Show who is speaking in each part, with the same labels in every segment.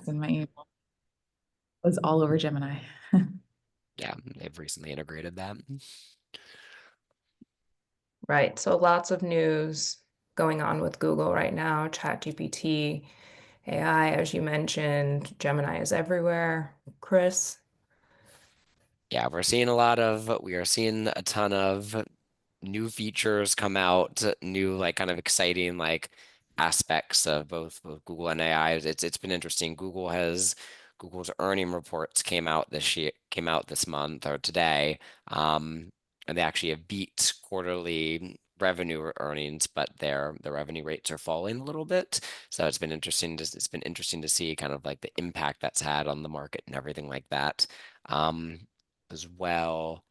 Speaker 1: and my email was all over Gemini.
Speaker 2: Yeah, they've recently integrated that.
Speaker 3: Right. So lots of news going on with Google right now. ChatGPT, AI, as you mentioned, Gemini is everywhere. Chris?
Speaker 2: Yeah, we are seeing a ton of new features come out, new like kind of exciting like aspects of both Google and AI. It's been interesting. Google's earning reports came out this month or today, and they actually have beat quarterly revenue earnings, but their revenue rates are falling a little bit. So it's been interesting to see kind of like the impact that's had on the market and everything like that. As well.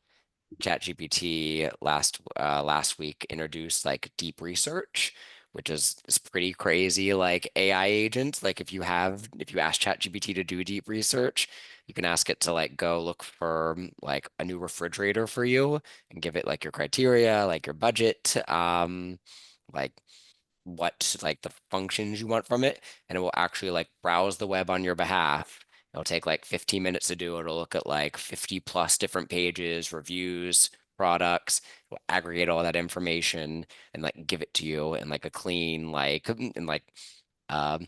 Speaker 2: ChatGPT last week introduced like deep research, which is pretty crazy. Like AI agent, like if you ask ChatGPT to do deep research, you can ask it to like go look for like a new refrigerator for you and give it like your criteria, like your budget, like what like the functions you want from it, and it will actually like browse the web on your behalf. It'll take like 15 minutes to do it. It'll look at like 50 plus different pages, reviews, products. It'll aggregate all that information and like give it to you in like a clean, like in like um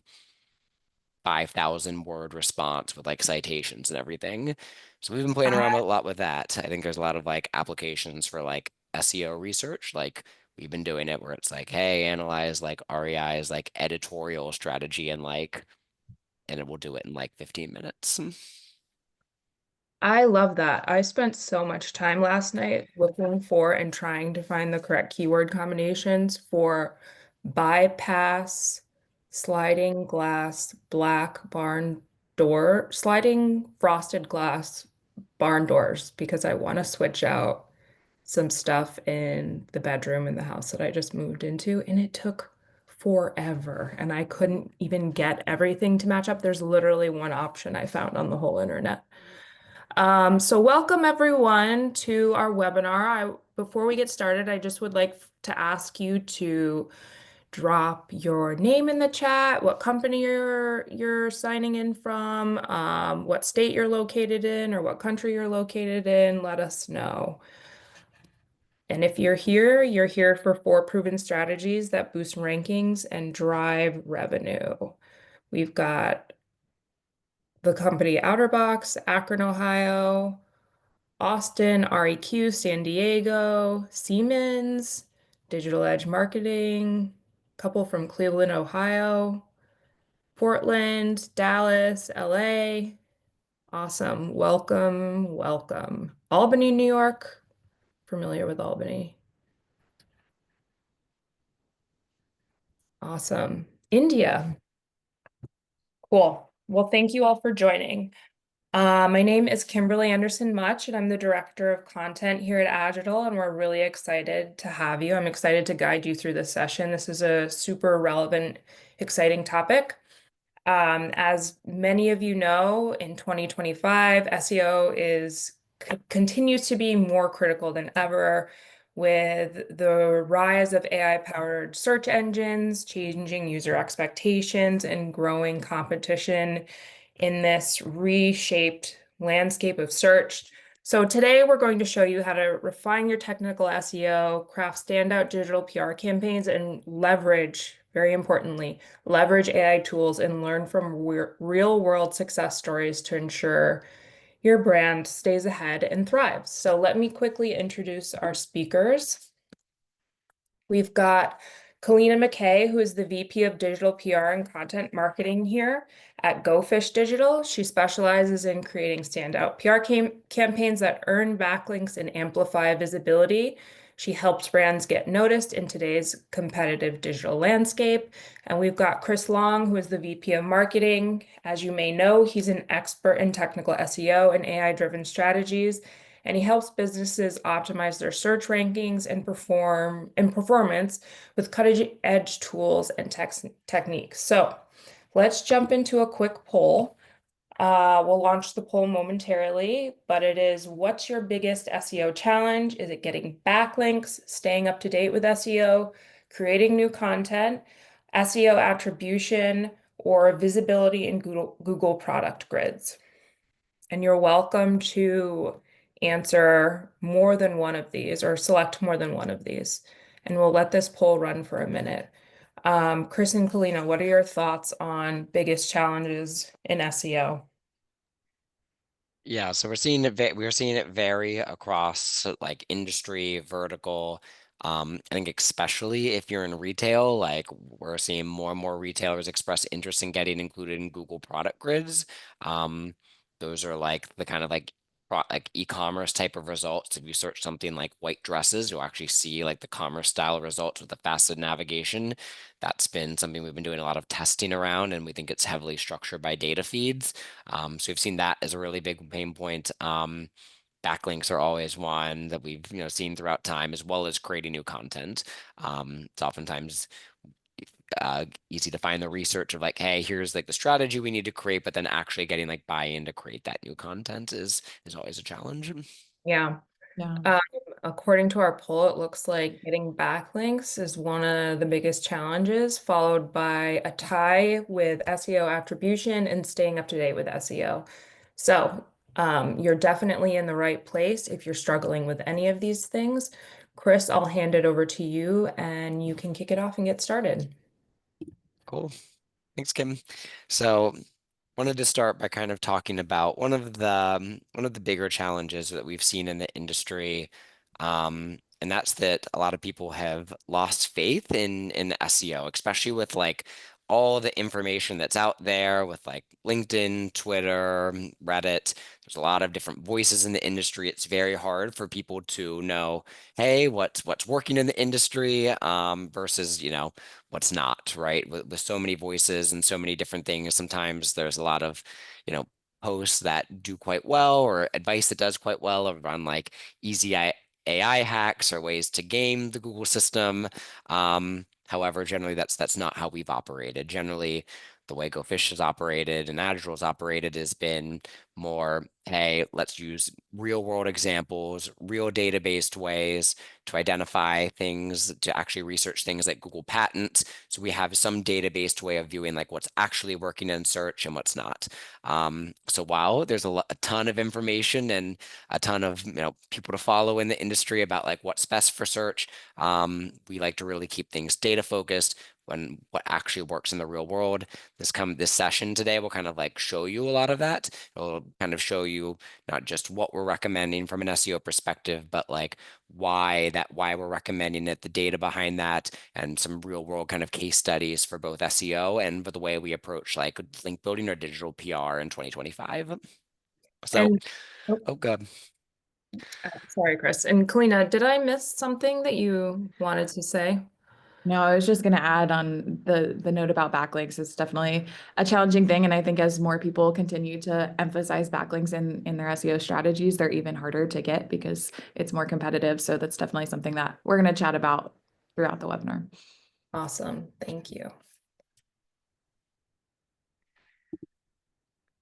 Speaker 2: 5,000 word response with like citations and everything. So we've been playing around a lot with that. I think there's a lot of like applications for like SEO research. Like we've been doing it where it's like, hey, analyze like REI's like editorial strategy and it will do it in like 15 minutes.
Speaker 3: I love that. I spent so much time last night looking for and trying to find the correct keyword combinations for bypass, sliding glass, black barn door, sliding frosted glass barn doors, because I want to switch out some stuff in the bedroom in the house that I just moved into, and it took forever, and I couldn't even get everything to match up. There's literally one option I found on the whole internet. So welcome everyone to our webinar. Before we get started, I just would like to ask you to drop your name in the chat, what company you're signing in from, what state you're located in, or what country you're located in. Let us know. And if you're here for 4 proven strategies that boost rankings and drive revenue. We've got the company OuterBox, Akron, Ohio, Austin, REQ, San Diego, Siemens, Digital Edge Marketing, a couple from Cleveland, Ohio, Portland, Dallas, LA. Awesome. Welcome, welcome. Albany, New York. Familiar with Albany. Awesome. India. Cool. Well, thank you all for joining. My name is Kimberly Anderson Much, and I'm the Director of Content here at Agile, and we're really excited to have you. I'm excited to guide you through this session. This is a super relevant, exciting topic. As many of you know, in 2025, SEO continues to be more critical than ever with the rise of AI-powered search engines, changing user expectations, and growing competition in this reshaped landscape of search. So today we're going to show you how to refine your technical SEO, craft standout digital PR campaigns, and very importantly, leverage AI tools and learn from real world success stories to ensure your brand stays ahead and thrives. So let me quickly introduce our speakers. We've got Kalina McKay, who is the VP of Digital PR and Content Marketing here at Go Fish Digital. She specializes in creating standout PR campaigns that earn backlinks and amplify visibility. She helps brands get noticed in today's competitive digital landscape. And we've got Chris Long, who is the VP of Marketing. As you may know, he's an expert in technical SEO and AI-driven strategies, and he helps businesses optimize their search rankings and performance with cutting-edge tools and techniques. So let's jump into a quick poll. We'll launch the poll momentarily, but it is, what's your biggest SEO challenge? Is it getting backlinks, staying up to date with SEO, creating new content, SEO attribution, or visibility in Google product grids. And you're welcome to answer more than one of these or select more than one of these. And we'll let this poll run for a minute. Chris and Kalina, what are your thoughts on biggest challenges in SEO?
Speaker 2: Yeah, so we're seeing it vary across like industry, vertical. I think especially if you're in retail, like we're seeing more and more retailers express interest in getting included in Google product grids. Those are like the kind of like e-commerce type of results. If you search something like white dresses, you'll actually see like the commerce style results with the faceted navigation. That's been something we've been doing a lot of testing around, and we think it's heavily structured by data feeds. So we've seen that as a really big pain point. Backlinks are always one that we've seen throughout time, as well as creating new content. It's oftentimes easy to find the research of like, hey, here's like the strategy we need to create, but then actually getting like buy-in to create that new content is always a challenge.
Speaker 3: Yeah.
Speaker 1: Yeah.
Speaker 3: According to our poll, it looks like getting backlinks is one of the biggest challenges, followed by a tie with SEO attribution and staying up to date with SEO. So you're definitely in the right place if you're struggling with any of these things. Chris, I'll hand it over to you and you can kick it off and get started.
Speaker 2: Cool. Thanks, Kim. So wanted to start by kind of talking about one of the bigger challenges that we've seen in the industry, and that's that a lot of people have lost faith in SEO, especially with like all the information that's out there with like LinkedIn, Twitter, Reddit. There's a lot of different voices in the industry. It's very hard for people to know, hey, what's working in the industry, versus what's not, right? With so many voices and so many different things, sometimes there's a lot of, you know, posts that do quite well or advice that does quite well around like easy AI hacks or ways to game the Google system. However, generally that's not how we've operated. Generally, the way GoFish has operated and Agile has operated has been more, hey, let's use real world examples, real data-based ways to identify things, to actually research things like Google Patents. So we have some data-based way of viewing like what's actually working in search and what's not. So while there's a ton of information and a ton of people to follow in the industry about like what's best for search, we like to really keep things data focused when what actually works in the real world. This session today will kind of like show you a lot of that. It'll kind of show you not just what we're recommending from an SEO perspective, but like why we're recommending it, the data behind that, and some real world kind of case studies for both SEO and for the way we approach like link building or digital PR in 2025. So,
Speaker 3: And oh,
Speaker 2: oh, good.
Speaker 3: sorry, Chris. And Kalina, did I miss something that you wanted to say?
Speaker 1: No, I was just going to add on the note about backlinks. It's definitely a challenging thing, and I think as more people continue to emphasize backlinks in their SEO strategies, they're even harder to get because it's more competitive. So that's definitely something that we're going to chat about throughout the webinar.
Speaker 3: Awesome. Thank you.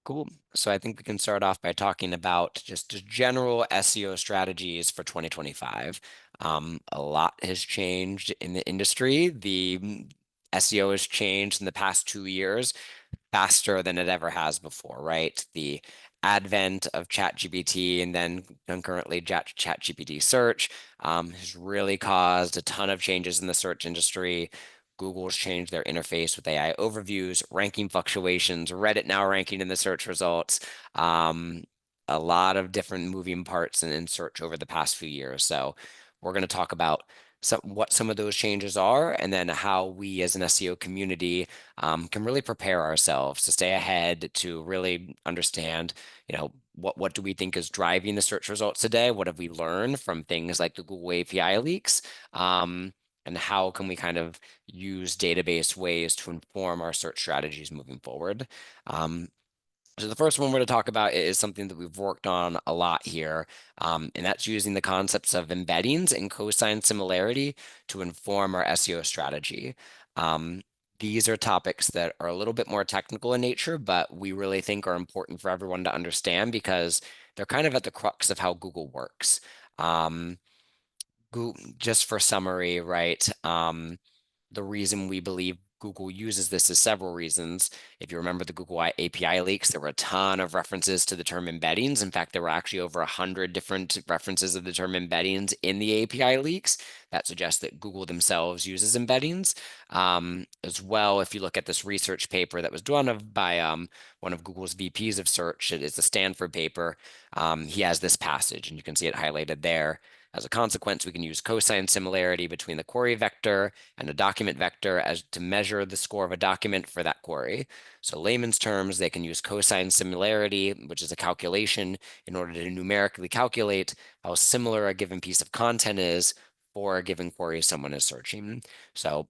Speaker 2: Cool. So I think we can start off by talking about just general SEO strategies for 2025. A lot has changed in the industry. The SEO has changed in the past 2 years faster than it ever has before, right? The advent of ChatGPT and then concurrently ChatGPT search has really caused a ton of changes in the search industry. Google's changed their interface with AI overviews, ranking fluctuations, Reddit now ranking in the search results. A lot of different moving parts in search over the past few years. So we're going to talk about what some of those changes are, and then how we as an SEO community can really prepare ourselves to stay ahead, to really understand, what do we think is driving the search results today? What have we learned from things like the Google API leaks? And how can we kind of use database ways to inform our search strategies moving forward? So the first one we're going to talk about is something that we've worked on a lot here, and that's using the concepts of embeddings and cosine similarity to inform our SEO strategy. These are topics that are a little bit more technical in nature, but we really think are important for everyone to understand because they're kind of at the crux of how Google works. Just for summary, right? The reason we believe Google uses this as several reasons. If you remember the Google API leaks, there were a ton of references to the term embeddings. In fact, there were actually over 100 different references of the term embeddings in the API leaks. That suggests that Google themselves uses embeddings. As well, if you look at this research paper that was done by one of Google's VPs of search, it is the Stanford paper. He has this passage, and you can see it highlighted there. As a consequence, we can use cosine similarity between the query vector and a document vector as to measure the score of a document for that query. So layman's terms, they can use cosine similarity, which is a calculation, in order to numerically calculate how similar a given piece of content is for a given query someone is searching. So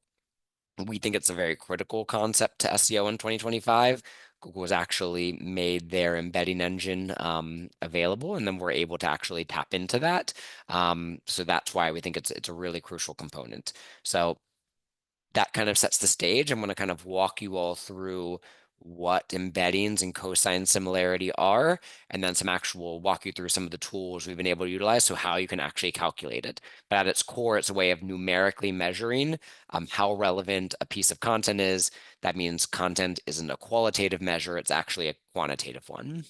Speaker 2: we think it's a very critical concept to SEO in 2025. Google has actually made their embedding engine available, and then we're able to actually tap into that. So that's why we think it's a really crucial component. So that kind of sets the stage. I'm going to kind of walk you all through what embeddings and cosine similarity are, and then walk you through some of the tools we've been able to utilize, so how you can actually calculate it. But at its core, it's a way of numerically measuring how relevant a piece of content is. That means content isn't a qualitative measure, it's actually a quantitative one.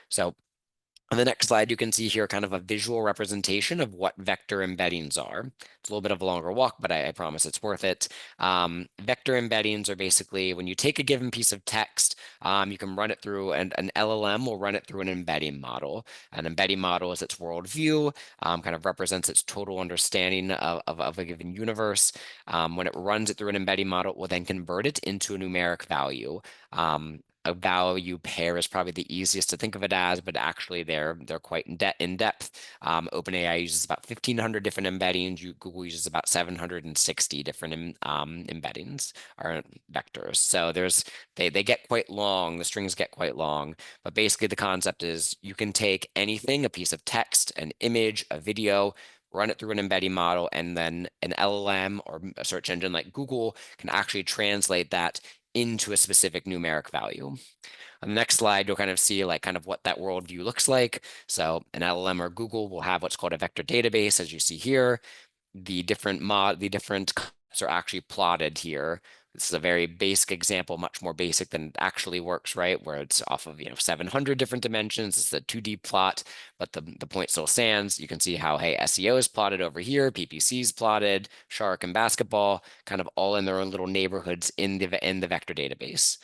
Speaker 2: So on the next slide, you can see here kind of a visual representation of what vector embeddings are. It's a little bit of a longer walk, but I promise it's worth it. Vector embeddings are basically when you take a given piece of text, you can run it through, and an LLM will run it through an embedding model. An embedding model is its worldview, kind of represents its total understanding of a given universe. When it runs it through an embedding model, it will then convert it into a numeric value. A value pair is probably the easiest to think of it as, but actually they're quite in depth. OpenAI uses about 1,500 different embeddings. Google uses about 760 different embeddings or vectors. So they get quite long. The strings get quite long. But basically the concept is you can take anything, a piece of text, an image, a video, run it through an embedding model, and then an LLM or a search engine like Google can actually translate that into a specific numeric value. On the next slide, you'll kind of see kind of what that worldview looks like. So an LLM or Google will have what's called a vector database, as you see here. The different concepts are actually plotted here. This is a very basic example, much more basic than it actually works, right? Where it's off of 700 different dimensions. It's a 2D plot, but the point still stands. You can see how, hey, SEO is plotted over here, PPC is plotted, Shark and basketball, kind of all in their own little neighborhoods in the vector database.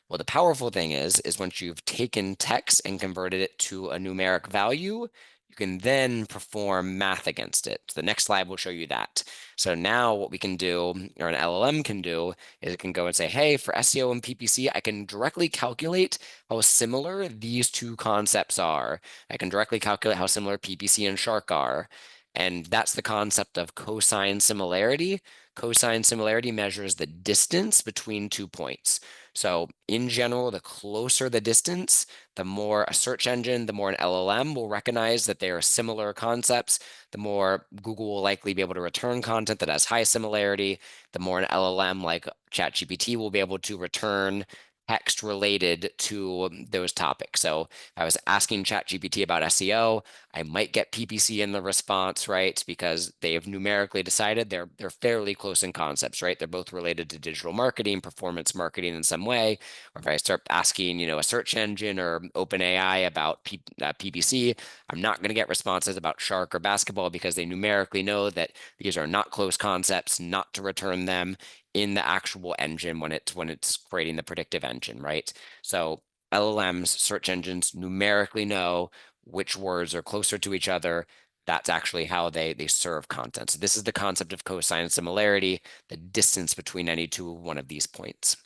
Speaker 2: Well, the powerful thing is once you've taken text and converted it to a numeric value, you can then perform math against it. So the next slide will show you that. So now what we can do, or an LLM can do, is it can go and say, hey, for SEO and PPC, I can directly calculate how similar these two concepts are. I can directly calculate how similar PPC and Shark are. And that's the concept of cosine similarity. Cosine similarity measures the distance between 2 points. So in general, the closer the distance, the more a search engine, the more an LLM will recognize that they are similar concepts, the more Google will likely be able to return content that has high similarity, the more an LLM like ChatGPT will be able to return text related to those topics. So if I was asking ChatGPT about SEO, I might get PPC in the response, right? Because they have numerically decided they're fairly close in concepts, right? They're both related to digital marketing, performance marketing in some way. Or if I start asking, a search engine or OpenAI about PPC, I'm not going to get responses about Shark or basketball because they numerically know that these are not close concepts, not to return them in the actual engine when it's creating the predictive engine, right? So LLMs, search engines numerically know which words are closer to each other. That's actually how they serve content. So this is the concept of cosine similarity, the distance between any one of these points.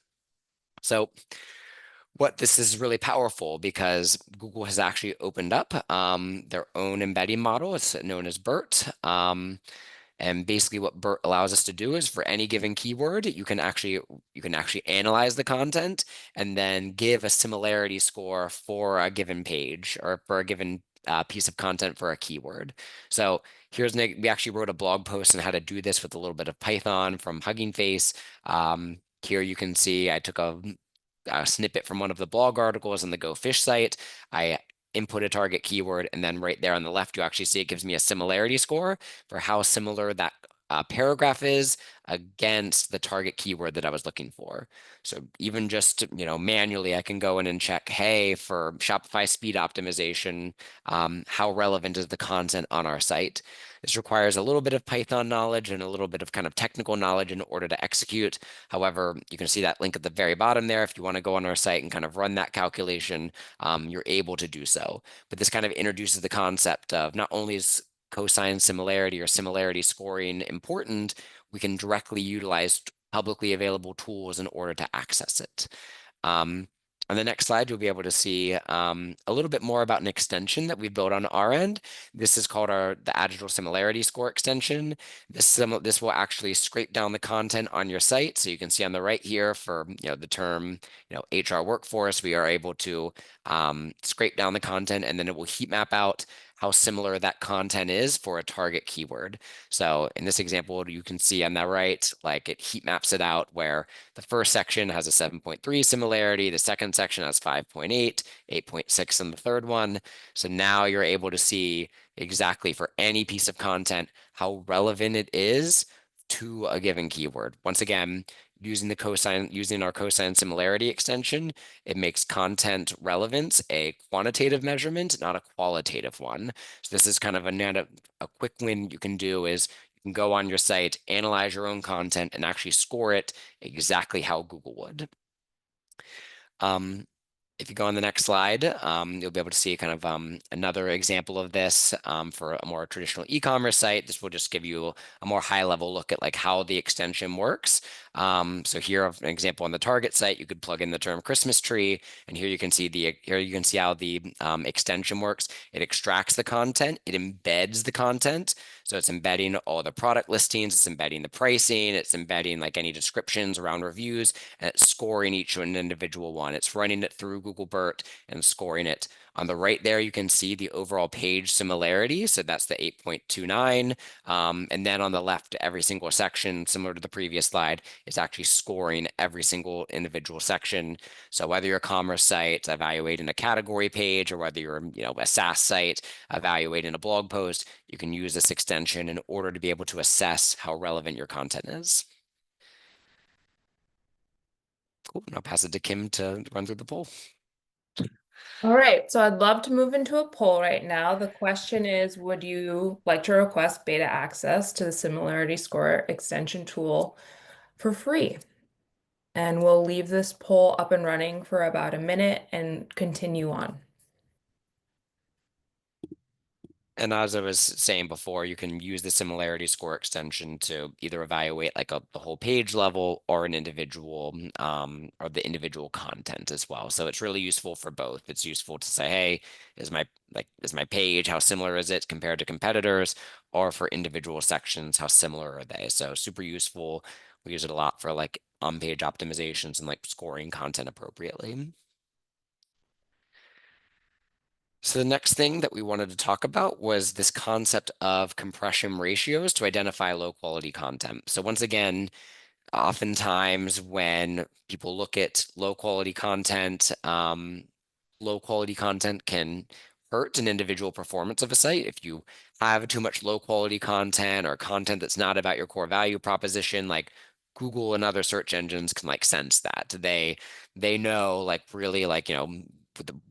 Speaker 2: So this is really powerful because Google has actually opened up their own embedding model. It's known as BERT. And basically what BERT allows us to do is for any given keyword, you can actually analyze the content and then give a similarity score for a given page or for a given piece of content for a keyword. So we actually wrote a blog post on how to do this with a little bit of Python from Hugging Face. Here you can see I took a snippet from one of the blog articles on the Go Fish site. I input a target keyword, and then right there on the left, you actually see it gives me a similarity score for how similar that paragraph is against the target keyword that I was looking for. So even just, manually, I can go in and check, hey, for Shopify speed optimization, how relevant is the content on our site? This requires a little bit of Python knowledge and a little bit of kind of technical knowledge in order to execute. However, you can see that link at the very bottom there. If you want to go on our site and kind of run that calculation, you're able to do so. But this kind of introduces the concept of not only is cosine similarity or similarity scoring important, we can directly utilize publicly available tools in order to access it. On the next slide, you'll be able to see a little bit more about an extension that we built on our end. This is called the Agile Similarity Score extension. This will actually scrape down the content on your site. So you can see on the right here for the term HR workforce, we are able to scrape down the content, and then it will heat map out how similar that content is for a target keyword. So in this example, you can see on the right, like it heat maps it out where the first section has a 7.3 similarity, the second section has 5.8, 8.6 in the third one. So now you're able to see exactly for any piece of content how relevant it is to a given keyword. Once again, using our cosine similarity extension, it makes content relevance a quantitative measurement, not a qualitative one. So this is kind of a quick win you can do is you can go on your site, analyze your own content, and actually score it exactly how Google would. If you go on the next slide, you'll be able to see kind of another example of this for a more traditional e-commerce site. This will just give you a more high-level look at like how the extension works. So here, an example on the target site, you could plug in the term Christmas tree, and here you can see how the extension works. It extracts the content, it embeds the content. So it's embedding all the product listings, it's embedding the pricing, it's embedding like any descriptions around reviews, and it's scoring each an individual one. It's running it through Google BERT and scoring it. On the right there, you can see the overall page similarity. So that's the 8.29. And then on the left, every single section, similar to the previous slide, is actually scoring every single individual section. So whether you're a commerce site evaluating a category page, or whether you're a SaaS site evaluating a blog post, you can use this extension in order to be able to assess how relevant your content is. Cool. And I'll pass it to Kim to run through the poll.
Speaker 3: All right, so I'd love to move into a poll right now. The question is, would you like to request beta access to the Similarity Score extension tool for free? And we'll leave this poll up and running for about a minute and continue on.
Speaker 2: And as I was saying before, you can use the similarity score extension to either evaluate like the whole page level or an individual or the individual content as well. So it's really useful for both. It's useful to say, hey, is my page, how similar is it compared to competitors? Or for individual sections, how similar are they? So super useful. We use it a lot for like on-page optimizations and like scoring content appropriately. So the next thing that we wanted to talk about was this concept of compression ratios to identify low quality content. So once again, oftentimes when people look at low quality content can hurt an individual performance of a site. If you have too much low quality content or content that's not about your core value proposition, like Google and other search engines can like sense that. They know like really like,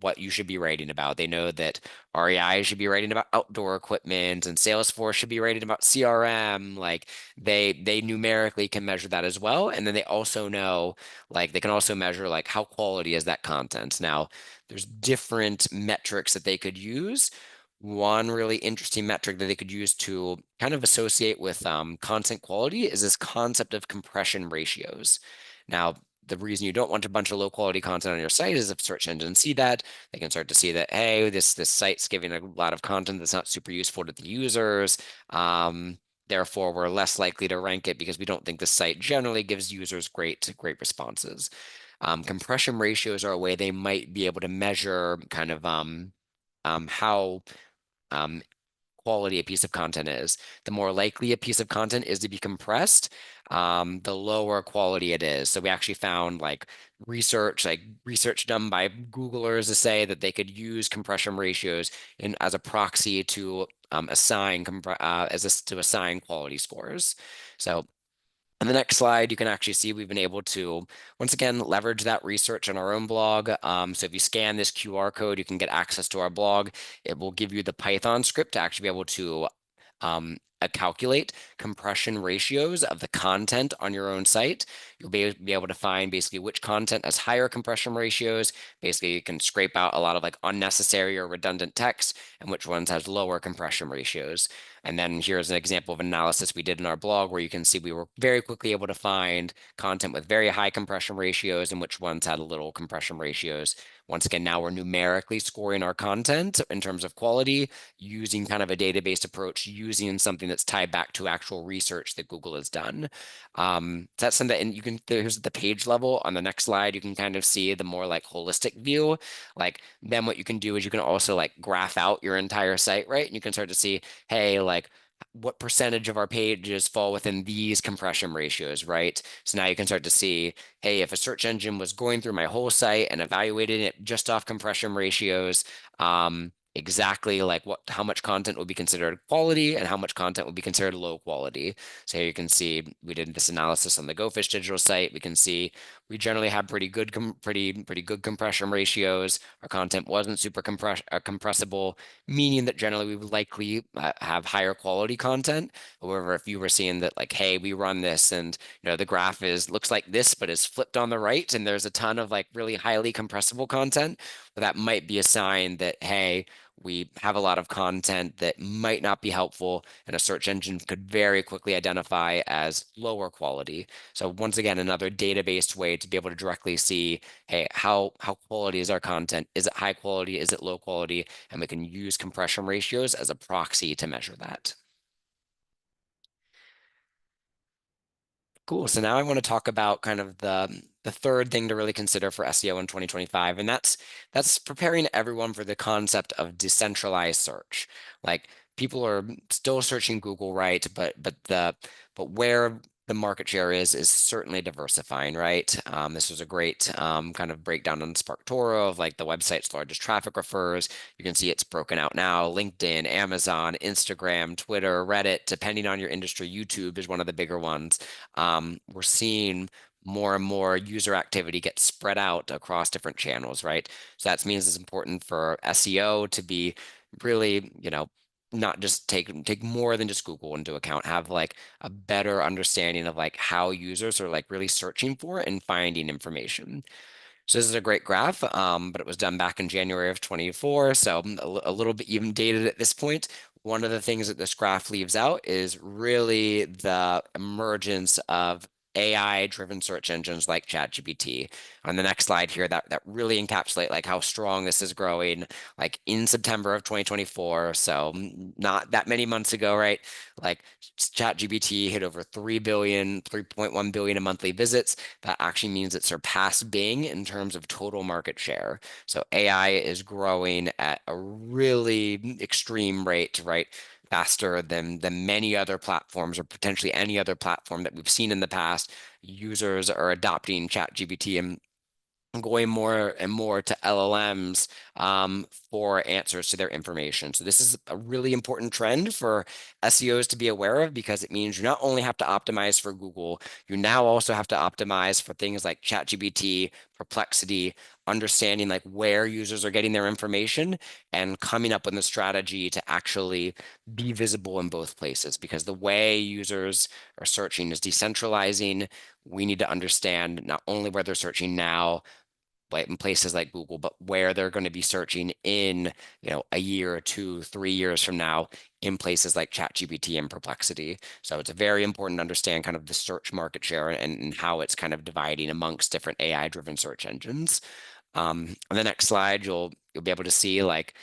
Speaker 2: what you should be writing about. They know that REI should be writing about outdoor equipment and Salesforce should be writing about CRM. Like they numerically can measure that as well. And then they also know, like they can also measure like how quality is that content. Now, there's different metrics that they could use. One really interesting metric that they could use to kind of associate with content quality is this concept of compression ratios. Now, the reason you don't want a bunch of low quality content on your site is if search engines see that, they can start to see that, hey, this site's giving a lot of content that's not super useful to the users. Therefore, we're less likely to rank it because we don't think the site generally gives users great responses. Compression ratios are a way they might be able to measure kind of how quality a piece of content is. The more likely a piece of content is to be compressed, the lower quality it is. So we actually found like research done by Googlers to say that they could use compression ratios as a proxy to assign quality scores. So on the next slide, you can actually see we've been able to, once again, leverage that research on our own blog. So if you scan this QR code, you can get access to our blog. It will give you the Python script to actually be able to calculate compression ratios of the content on your own site. You'll be able to find basically which content has higher compression ratios. Basically, you can scrape out a lot of like unnecessary or redundant text, and which ones has lower compression ratios. And then here's an example of analysis we did in our blog where you can see we were very quickly able to find content with very high compression ratios and which ones had little compression ratios. Once again, now we're numerically scoring our content in terms of quality using kind of a database approach, using something that's tied back to actual research that Google has done. That's something, and you can, here's the page level. On the next slide, you can kind of see the more like holistic view. Like then what you can do is you can also like graph out your entire site, right? And you can start to see, hey, like what percentage of our pages fall within these compression ratios, right? So now you can start to see, hey, if a search engine was going through my whole site and evaluating it just off compression ratios, exactly like how much content would be considered quality and how much content would be considered low quality. So here you can see we did this analysis on the Go Fish Digital site. We can see we generally have pretty good compression ratios. Our content wasn't super compressible, meaning that generally we would likely have higher quality content. However, if you were seeing that like, hey, we run this and the graph looks like this, but is flipped on the right, and there's a ton of like really highly compressible content, well, that might be a sign that, hey, we have a lot of content that might not be helpful, and a search engine could very quickly identify as lower quality. So once again, another data-based way to be able to directly see, hey, how quality is our content? Is it high quality? Is it low quality? And we can use compression ratios as a proxy to measure that. Cool. So now I want to talk about kind of the third thing to really consider for SEO in 2025, and that's preparing everyone for the concept of decentralized search. Like people are still searching Google, right? But where the market share is certainly diversifying, right? This was a great kind of breakdown on SparkToro of like the website's largest traffic refers. You can see it's broken out now: LinkedIn, Amazon, Instagram, Twitter, Reddit. Depending on your industry, YouTube is one of the bigger ones. We're seeing more and more user activity get spread out across different channels, right? So that means it's important for SEO to be really, not just take more than just Google into account, have like a better understanding of like how users are like really searching for and finding information. So this is a great graph, but it was done back in January of 24, so a little bit even dated at this point. One of the things that this graph leaves out is really the emergence of AI-driven search engines like ChatGPT. On the next slide here, that really encapsulate like how strong this is growing. Like in September of 2024, so not that many months ago, right? Like ChatGPT hit over 3.1 billion in monthly visits. That actually means it surpassed Bing in terms of total market share. So AI is growing at a really extreme rate, right? Faster than many other platforms or potentially any other platform that we've seen in the past. Users are adopting ChatGPT and going more and more to LLMs for answers to their information. So this is a really important trend for SEOs to be aware of, because it means you not only have to optimize for Google, you now also have to optimize for things like ChatGPT, Perplexity, understanding like where users are getting their information and coming up with a strategy to actually be visible in both places. Because the way users are searching is decentralizing. We need to understand not only where they're searching now, like in places like Google, but where they're going to be searching in, a year or 2, 3 years from now in places like ChatGPT and Perplexity. So it's very important to understand kind of the search market share and how it's kind of dividing amongst different AI-driven search engines. On the next slide, you'll be able to see like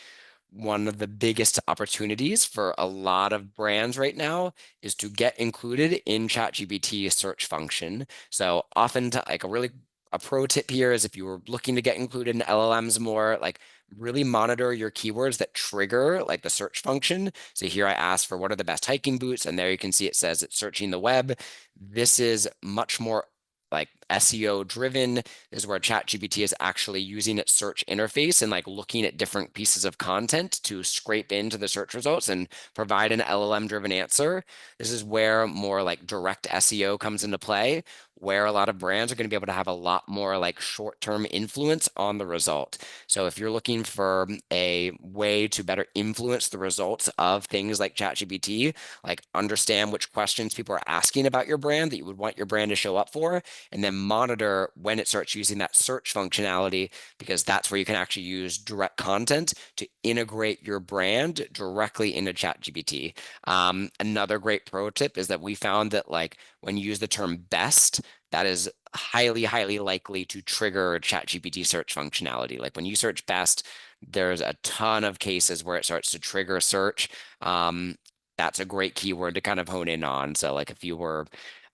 Speaker 2: one of the biggest opportunities for a lot of brands right now is to get included in ChatGPT search function. So often like a pro tip here is if you were looking to get included in LLMs more, like really monitor your keywords that trigger like the search function. So here I asked for what are the best hiking boots, and there you can see it says it's searching the web. This is much more like SEO driven. This is where ChatGPT is actually using its search interface and like looking at different pieces of content to scrape into the search results and provide an LLM driven answer. This is where more like direct SEO comes into play, where a lot of brands are going to be able to have a lot more like short-term influence on the result. So if you're looking for a way to better influence the results of things like ChatGPT, like understand which questions people are asking about your brand that you would want your brand to show up for, and then monitor when it starts using that search functionality, because that's where you can actually use direct content to integrate your brand directly into ChatGPT. Another great pro tip is that we found that like when you use the term best, that is highly, highly likely to trigger ChatGPT search functionality. Like when you search best, there's a ton of cases where it starts to trigger search. That's a great keyword to kind of hone in on. So like if you were,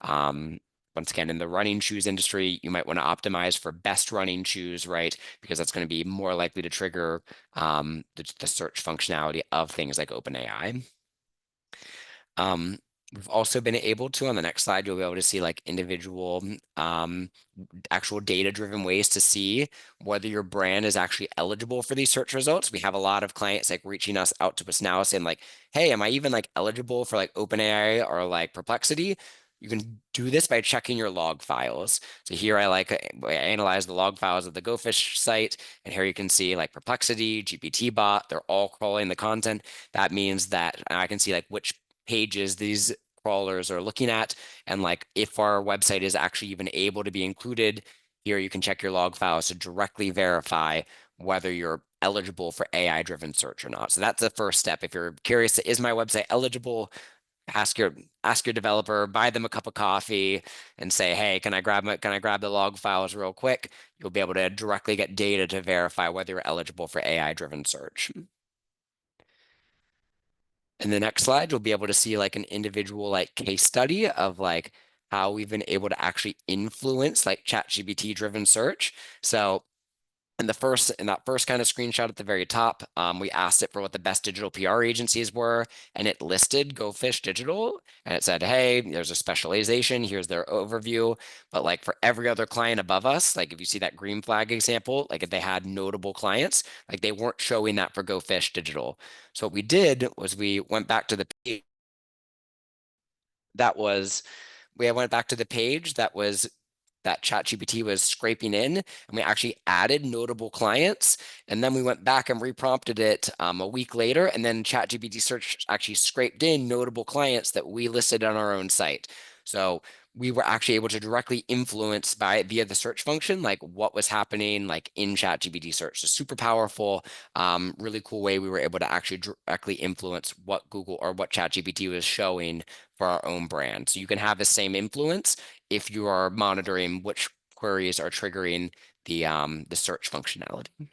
Speaker 2: once again, in the running shoes industry, you might want to optimize for best running shoes, right? Because that's going to be more likely to trigger the search functionality of things like OpenAI. We've also been able to, on the next slide, you'll be able to see like individual actual data-driven ways to see whether your brand is actually eligible for these search results. We have a lot of clients like reaching us out to us now saying like, hey, am I even like eligible for like OpenAI or like Perplexity? You can do this by checking your log files. So here I analyze the log files of the Go Fish site, and here you can see like Perplexity, GPT bot, they're all crawling the content. That means that I can see like which pages these crawlers are looking at, and like if our website is actually even able to be included. Here you can check your log files to directly verify whether you're eligible for AI-driven search or not. So that's the first step. If you're curious, is my website eligible? Ask your developer, buy them a cup of coffee, and say, hey, can I grab the log files real quick? You'll be able to directly get data to verify whether you're eligible for AI-driven search. In the next slide, you'll be able to see like an individual like case study of like how we've been able to actually influence like ChatGPT driven search. So in that first kind of screenshot at the very top, we asked it for what the best digital PR agencies were, and it listed Go Fish Digital, and it said, hey, there's a specialization, here's their overview. But like for every other client above us, like if you see that green flag example, like if they had notable clients, like they weren't showing that for Go Fish Digital. So what we did was we went back to the page that was we went back to the page that ChatGPT was scraping in, and we actually added notable clients. And then we went back and reprompted it a week later, and then ChatGPT search actually scraped in notable clients that we listed on our own site. So we were actually able to directly influence via the search function, like what was happening like in ChatGPT search. So super powerful, really cool way we were able to actually directly influence what Google or what ChatGPT was showing for our own brand. So you can have the same influence if you are monitoring which queries are triggering the search functionality.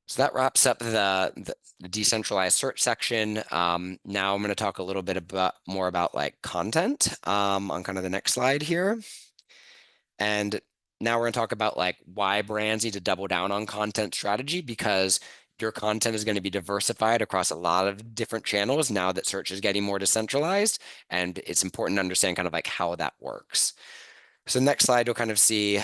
Speaker 2: So that wraps up the decentralized search section. Now I'm going to talk a little bit more about like content on kind of the next slide here. And now we're going to talk about like why brands need to double down on content strategy, because your content is going to be diversified across a lot of different channels now that search is getting more decentralized, and it's important to understand kind of like how that works. So next slide, you'll kind of see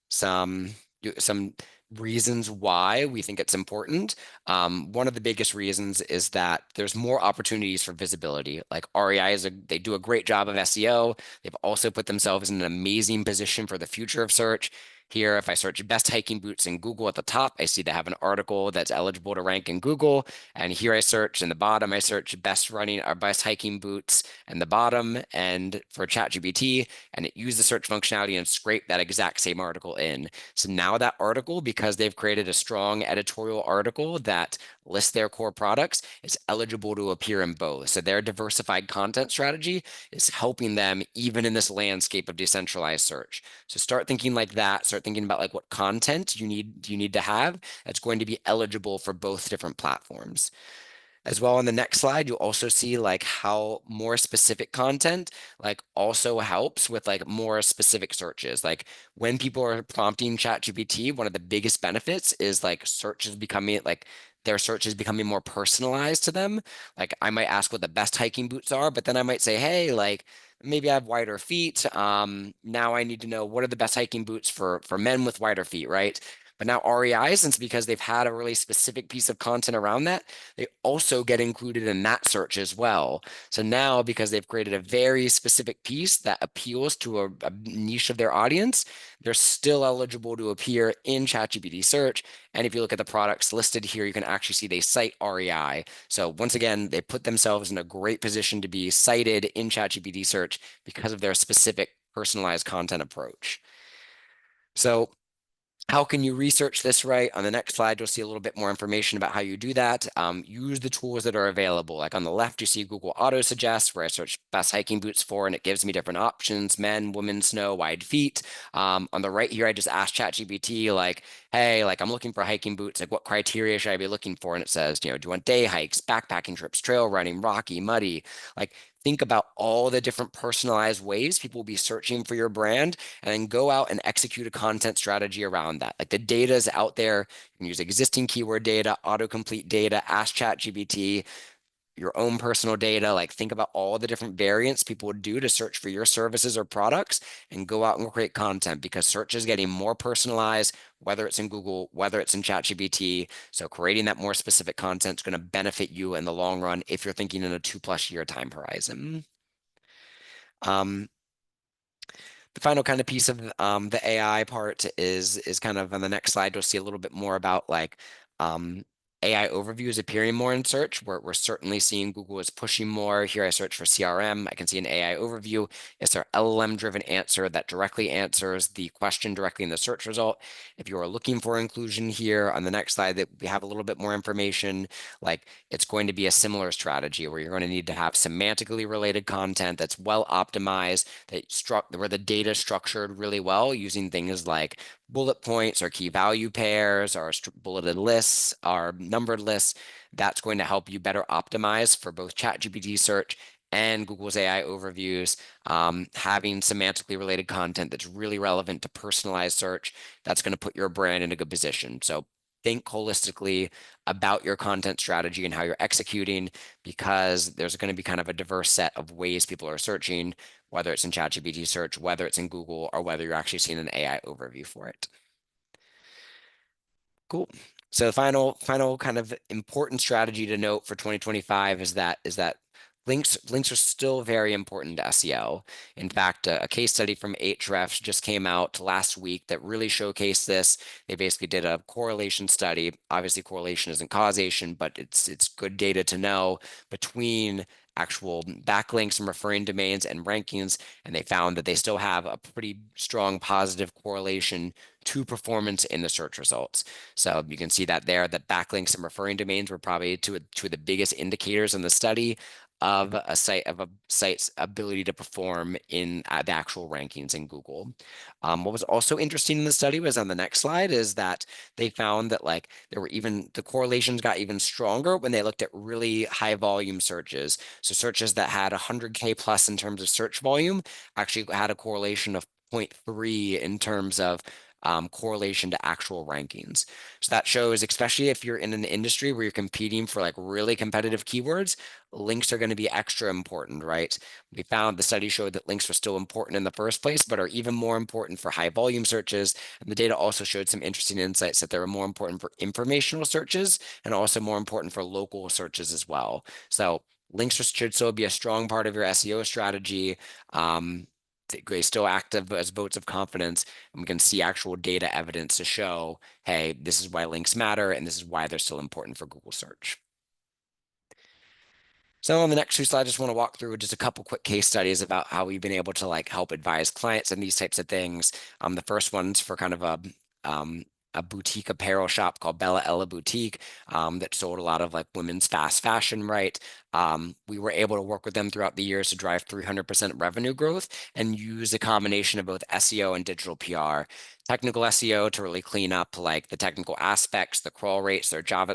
Speaker 2: some reasons why we think it's important. One of the biggest reasons is that there's more opportunities for visibility. Like REI they do a great job of SEO. They've also put themselves in an amazing position for the future of search. Here, if I search best hiking boots in Google at the top, I see they have an article that's eligible to rank in Google. And here I search in the bottom, I search best running or best hiking boots in the bottom and for ChatGPT, and it used the search functionality and scraped that exact same article in. So now that article, because they've created a strong editorial article that lists their core products, is eligible to appear in both. So their diversified content strategy is helping them even in this landscape of decentralized search. So start thinking like that. Start thinking about like what content you need to have that's going to be eligible for both different platforms. As well, on the next slide, you'll also see like how more specific content like also helps with like more specific searches. Like when people are prompting ChatGPT, one of the biggest benefits is like search is becoming like their search is becoming more personalized to them. Like I might ask what the best hiking boots are, but then I might say, hey, like maybe I have wider feet. Now I need to know what are the best hiking boots for men with wider feet, right? But now REI, since because they've had a really specific piece of content around that, they also get included in that search as well. So now, because they've created a very specific piece that appeals to a niche of their audience, they're still eligible to appear in ChatGPT search. And if you look at the products listed here, you can actually see they cite REI. So once again, they put themselves in a great position to be cited in ChatGPT search because of their specific personalized content approach. So how can you research this right? On the next slide, you'll see a little bit more information about how you do that. Use the tools that are available. Like on the left, you see Google Auto Suggest, where I search best hiking boots for, and it gives me different options: men, women, snow, wide feet. On the right here, I just asked ChatGPT, like, hey, like I'm looking for hiking boots. Like, what criteria should I be looking for? And it says, do you want day hikes, backpacking trips, trail running, rocky, muddy? Like, think about all the different personalized ways people will be searching for your brand, and then go out and execute a content strategy around that. Like the data is out there. You can use existing keyword data, autocomplete data, ask ChatGPT, your own personal data. Like think about all the different variants people would do to search for your services or products, and go out and create content, because search is getting more personalized, whether it's in Google, whether it's in ChatGPT. So creating that more specific content is going to benefit you in the long run if you're thinking in a 2+ year time horizon. The final kind of piece of the AI part is kind of on the next slide. You'll see a little bit more about like AI overviews appearing more in search. We're certainly seeing Google is pushing more. Here I search for CRM. I can see an AI overview. It's our LLM-driven answer that directly answers the question directly in the search result. If you are looking for inclusion here on the next slide, that we have a little bit more information, like it's going to be a similar strategy where you're going to need to have semantically related content that's well optimized, where the data is structured really well, using things like bullet points or key value pairs or bulleted lists or numbered lists. That's going to help you better optimize for both ChatGPT search and Google's AI overviews. Having semantically related content that's really relevant to personalized search, that's going to put your brand in a good position. So think holistically about your content strategy and how you're executing, because there's going to be kind of a diverse set of ways people are searching, whether it's in ChatGPT search, whether it's in Google, or whether you're actually seeing an AI overview for it. Cool. So the final kind of important strategy to note for 2025 is that links are still very important to SEO. In fact, a case study from Ahrefs just came out last week that really showcased this. They basically did a correlation study. Obviously, correlation isn't causation, but it's good data to know between actual backlinks and referring domains and rankings, and they found that they still have a pretty strong positive correlation to performance in the search results. So you can see that there, that backlinks and referring domains were probably two of the biggest indicators in the study of a site's ability to perform in the actual rankings in Google. What was also interesting in the study was on the next slide is that they found that like the correlations got even stronger when they looked at really high volume searches. So searches that had 100K plus in terms of search volume actually had a correlation of 0.3 in terms of correlation to actual rankings. So that shows, especially if you're in an industry where you're competing for like really competitive keywords, links are going to be extra important, right? We found the study showed that links were still important in the first place, but are even more important for high volume searches. And the data also showed some interesting insights that they were more important for informational searches and also more important for local searches as well. So links should still be a strong part of your SEO strategy. They still active as votes of confidence, and we can see actual data evidence to show, hey, this is why links matter, and this is why they're still important for Google search. So on the next two slides, I just want to walk through just a couple quick case studies about how we've been able to like help advise clients in these types of things. The first one's for kind of a boutique apparel shop called Bella Ella Boutique that sold a lot of like women's fast fashion, right? We were able to work with them throughout the years to drive 300% revenue growth and use a combination of both SEO and digital PR. Technical SEO to really clean up like the technical aspects, the crawl rates,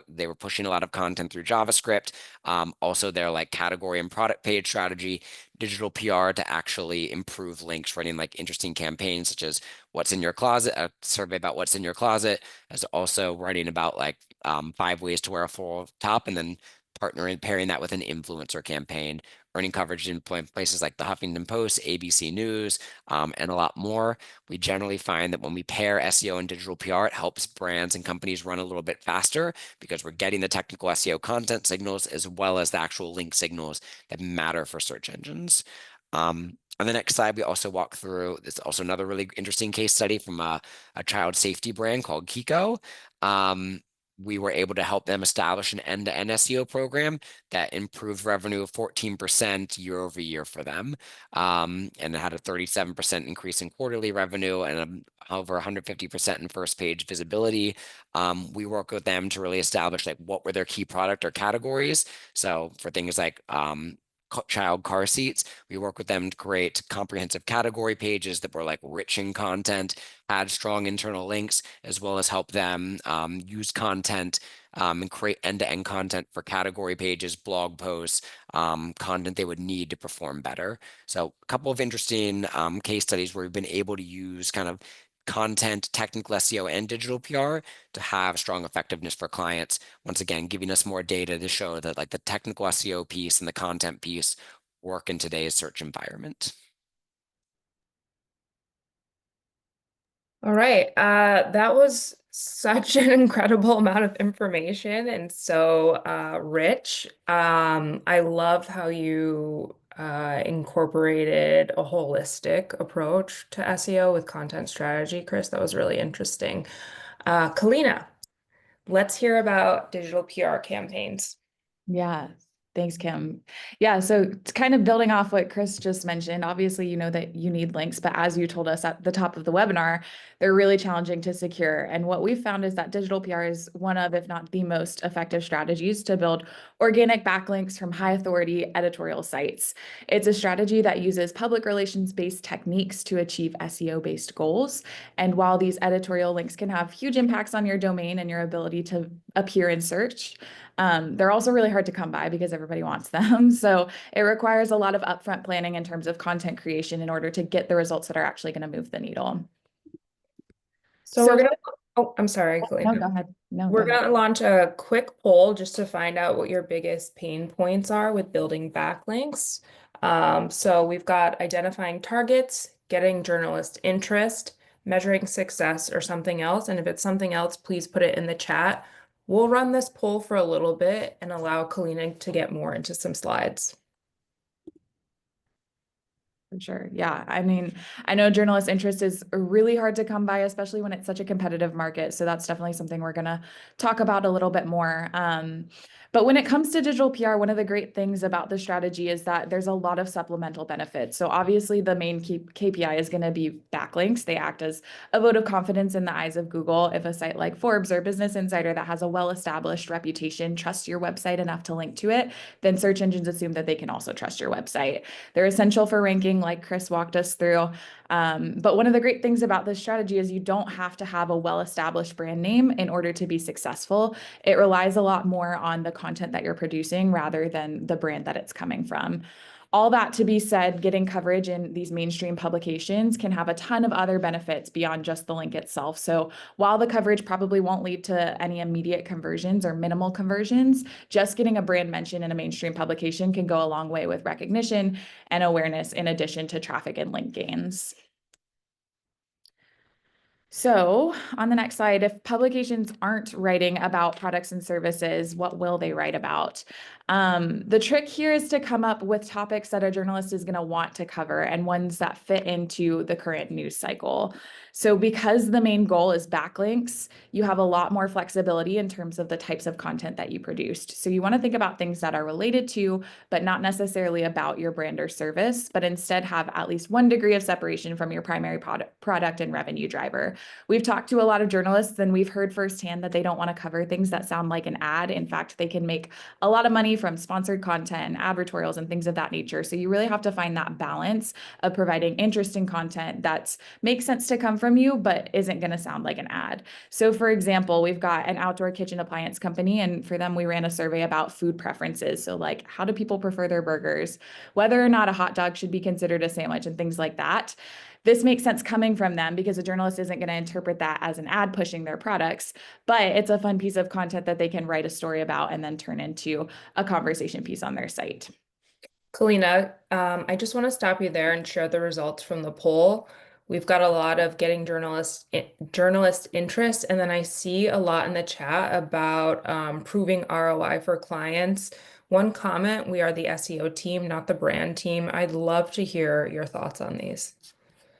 Speaker 2: they were pushing a lot of content through JavaScript. Also their like category and product page strategy, digital PR to actually improve links, running like interesting campaigns such as what's in your closet, a survey about what's in your closet, as also writing about like 5 ways to wear a full top, and then pairing that with an influencer campaign, earning coverage in places like the Huffington Post, ABC News, and a lot more. We generally find that when we pair SEO and digital PR, it helps brands and companies run a little bit faster because we're getting the technical SEO content signals as well as the actual link signals that matter for search engines. On the next slide, we also walk through, this is also another really interesting case study from a child safety brand called Kiko. We were able to help them establish an end-to-end SEO program that improved revenue of 14% year over year for them. And it had a 37% increase in quarterly revenue and over 150% in first page visibility. We work with them to really establish like what were their key product or categories. So for things like child car seats, we work with them to create comprehensive category pages that were like rich in content, had strong internal links, as well as help them use content and create end-to-end content for category pages, blog posts, content they would need to perform better. So a couple of interesting case studies where we've been able to use kind of content, technical SEO, and digital PR to have strong effectiveness for clients. Once again, giving us more data to show that like the technical SEO piece and the content piece work in today's search environment.
Speaker 3: All right, that was such an incredible amount of information and so rich. I love how you incorporated a holistic approach to SEO with content strategy, Chris. That was really interesting. Kalina, let's hear about digital PR campaigns.
Speaker 1: Yeah. Thanks, Kim. Yeah, so it's kind of building off what Chris just mentioned. Obviously, you know that you need links, but as you told us at the top of the webinar, they're really challenging to secure. And what we've found is that digital PR is one of, if not the most effective strategies to build organic backlinks from high authority editorial sites. It's a strategy that uses public relations-based techniques to achieve SEO-based goals. And while these editorial links can have huge impacts on your domain and your ability to appear in search, they're also really hard to come by because everybody wants them. So it requires a lot of upfront planning in terms of content creation in order to get the results that are actually going to move the needle.
Speaker 3: So we're gonna, oh, I'm sorry, Kalina.
Speaker 1: No, go ahead. No,
Speaker 3: We're
Speaker 1: go ahead.
Speaker 3: gonna launch a quick poll just to find out what your biggest pain points are with building backlinks. So we've got identifying targets, getting journalist interest, measuring success, or something else. And if it's something else, please put it in the chat. We'll run this poll for a little bit and allow Kalina to get more into some slides.
Speaker 1: For sure. Yeah. I mean, I know journalist interest is really hard to come by, especially when it's such a competitive market. So that's definitely something we're going to talk about a little bit more. But when it comes to digital PR, one of the great things about the strategy is that there's a lot of supplemental benefits. So obviously the main KPI is going to be backlinks. They act as a vote of confidence in the eyes of Google. If a site like Forbes or Business Insider that has a well-established reputation trusts your website enough to link to it, then search engines assume that they can also trust your website. They're essential for ranking, like Chris walked us through. But one of the great things about this strategy is you don't have to have a well-established brand name in order to be successful. It relies a lot more on the content that you're producing rather than the brand that it's coming from. All that to be said, getting coverage in these mainstream publications can have a ton of other benefits beyond just the link itself. So while the coverage probably won't lead to any immediate conversions or minimal conversions, just getting a brand mention in a mainstream publication can go a long way with recognition and awareness in addition to traffic and link gains. So on the next slide, if publications aren't writing about products and services, what will they write about? The trick here is to come up with topics that a journalist is going to want to cover and ones that fit into the current news cycle. So because the main goal is backlinks, you have a lot more flexibility in terms of the types of content that you produced. So you want to think about things that are related to, but not necessarily about your brand or service, but instead have at least one degree of separation from your primary product and revenue driver. We've talked to a lot of journalists and we've heard firsthand that they don't want to cover things that sound like an ad. In fact, they can make a lot of money from sponsored content, advertorials, and things of that nature. So you really have to find that balance of providing interesting content that makes sense to come from you, but isn't going to sound like an ad. So for example, we've got an outdoor kitchen appliance company, and for them, we ran a survey about food preferences. So like, how do people prefer their burgers? Whether or not a hot dog should be considered a sandwich and things like that. this makes sense coming from them because a journalist isn't going to interpret that as an ad pushing their products, but it's a fun piece of content that they can write a story about and then turn into a conversation piece on their site.
Speaker 3: Kalina, I just want to stop you there and share the results from the poll. We've got a lot of getting journalist interest, and then I see a lot in the chat about proving ROI for clients. One comment, we are the SEO team, not the brand team. I'd love to hear your thoughts on these.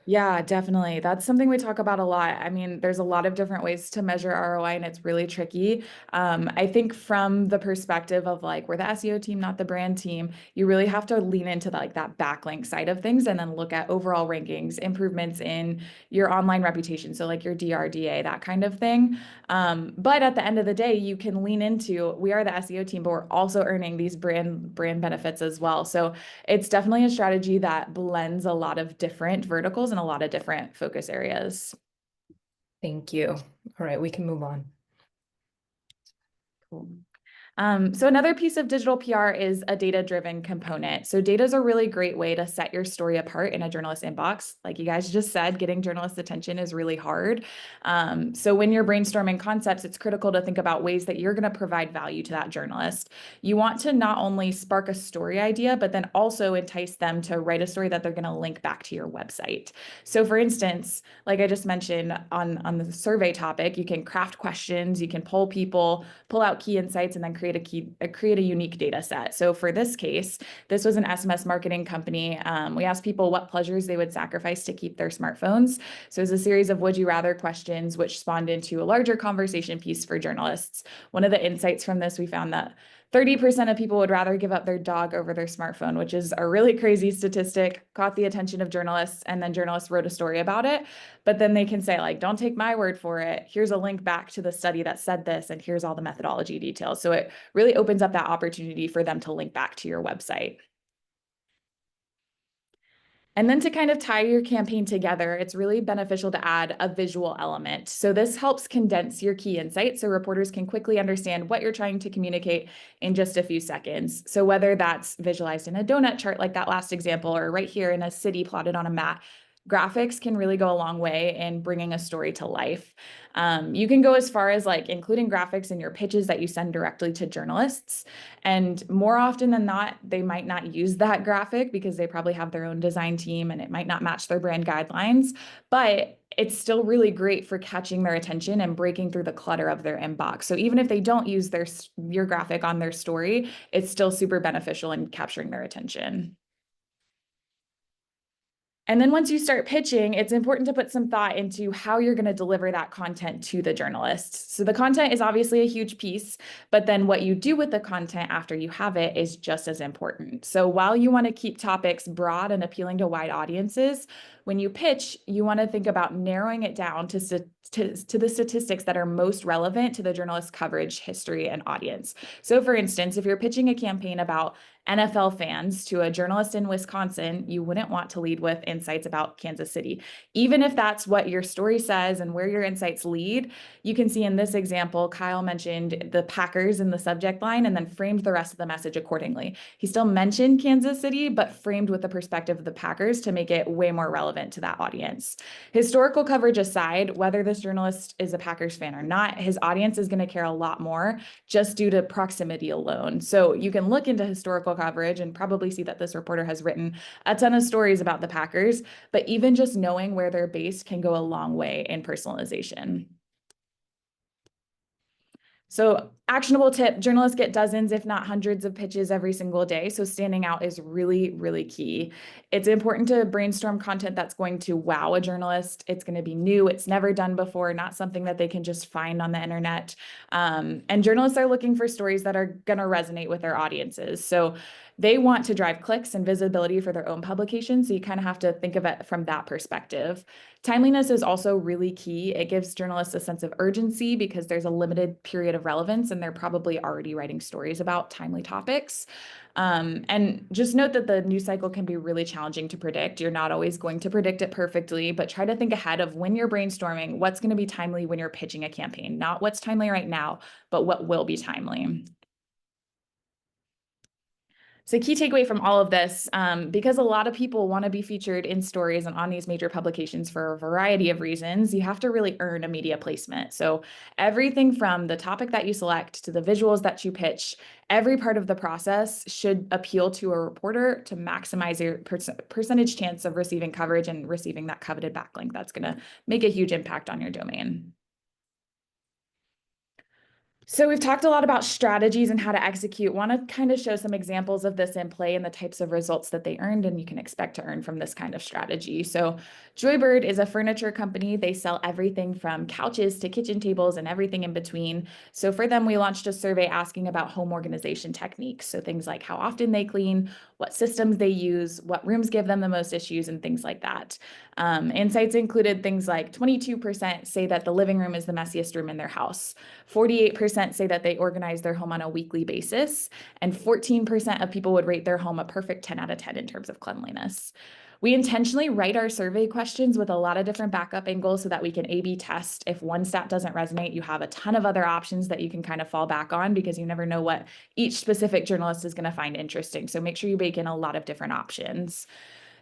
Speaker 1: Yeah, definitely. That's something we talk about a lot. I mean, there's a lot of different ways to measure ROI and it's really tricky. I think from the perspective of like, we're the SEO team, not the brand team, you really have to lean into that backlink side of things and then look at overall rankings, improvements in your online reputation. So like your DRDA, that kind of thing. But at the end of the day, you can lean into, we are the SEO team, but we're also earning these brand benefits as well. So it's definitely a strategy that blends a lot of different verticals and a lot of different focus areas.
Speaker 3: Thank you. All right, we can move on.
Speaker 1: Cool. So another piece of digital PR is a data-driven component. So data is a really great way to set your story apart in a journalist inbox. Like you guys just said, getting journalist attention is really hard. So when you're brainstorming concepts, it's critical to think about ways that you're going to provide value to that journalist. You want to not only spark a story idea, but then also entice them to write a story that they're going to link back to your website. So for instance, like I just mentioned on the survey topic, you can craft questions, you can poll people, pull out key insights, and then create a unique data set. So for this case, this was an SMS marketing company. We asked people what pleasures they would sacrifice to keep their smartphones. So it was a series of would you rather questions, which spawned into a larger conversation piece for journalists. One of the insights from this, we found that 30% of people would rather give up their dog over their smartphone, which is a really crazy statistic, caught the attention of journalists, and then journalists wrote a story about it. But then they can say, like, don't take my word for it. Here's a link back to the study that said this, and here's all the methodology details. So it really opens up that opportunity for them to link back to your website. And then to kind of tie your campaign together, it's really beneficial to add a visual element. So this helps condense your key insights so reporters can quickly understand what you're trying to communicate in just a few seconds. So whether that's visualized in a donut chart like that last example, or right here in a city plotted on a map, graphics can really go a long way in bringing a story to life. You can go as far as like including graphics in your pitches that you send directly to journalists. And more often than not, they might not use that graphic because they probably have their own design team and it might not match their brand guidelines, but it's still really great for catching their attention and breaking through the clutter of their inbox. So even if they don't use your graphic on their story, it's still super beneficial in capturing their attention. And then once you start pitching, it's important to put some thought into how you're going to deliver that content to the journalists. So the content is obviously a huge piece, but then what you do with the content after you have it is just as important. So while you want to keep topics broad and appealing to wide audiences, when you pitch, you want to think about narrowing it down to the statistics that are most relevant to the journalist's coverage, history, and audience. So for instance, if you're pitching a campaign about NFL fans to a journalist in Wisconsin, you wouldn't want to lead with insights about Kansas City. Even if that's what your story says and where your insights lead, you can see in this example, Kyle mentioned the Packers in the subject line and then framed the rest of the message accordingly. He still mentioned Kansas City, but framed with the perspective of the Packers to make it way more relevant to that audience. Historical coverage aside, whether this journalist is a Packers fan or not, his audience is going to care a lot more just due to proximity alone. So you can look into historical coverage and probably see that this reporter has written a ton of stories about the Packers, but even just knowing where they're based can go a long way in personalization. So actionable tip, journalists get dozens, if not hundreds of pitches every single day. So standing out is really, really key. It's important to brainstorm content that's going to wow a journalist. It's going to be new. It's never done before, not something that they can just find on the internet. And journalists are looking for stories that are going to resonate with their audiences. So they want to drive clicks and visibility for their own publication. So you kind of have to think of it from that perspective. Timeliness is also really key. It gives journalists a sense of urgency because there's a limited period of relevance and they're probably already writing stories about timely topics. And just note that the news cycle can be really challenging to predict. You're not always going to predict it perfectly, but try to think ahead of when you're brainstorming, what's going to be timely when you're pitching a campaign, not what's timely right now, but what will be timely. So key takeaway from all of this, because a lot of people want to be featured in stories and on these major publications for a variety of reasons, you have to really earn a media placement. So everything from the topic that you select to the visuals that you pitch, every part of the process should appeal to a reporter to maximize your percentage chance of receiving coverage and receiving that coveted backlink. That's going to make a huge impact on your domain. So we've talked a lot about strategies and how to execute. Want to kind of show some examples of this in play and the types of results that they earned and you can expect to earn from this kind of strategy. So Joybird is a furniture company. They sell everything from couches to kitchen tables and everything in between. So for them, we launched a survey asking about home organization techniques. So things like how often they clean, what systems they use, what rooms give them the most issues, and things like that. Insights included things like 22% say that the living room is the messiest room in their house. 48% say that they organize their home on a weekly basis, and 14% of people would rate their home a perfect 10 out of 10 in terms of cleanliness. We intentionally write our survey questions with a lot of different backup angles so that we can A/B test. If one stat doesn't resonate, you have a ton of other options that you can kind of fall back on because you never know what each specific journalist is going to find interesting. So make sure you bake in a lot of different options.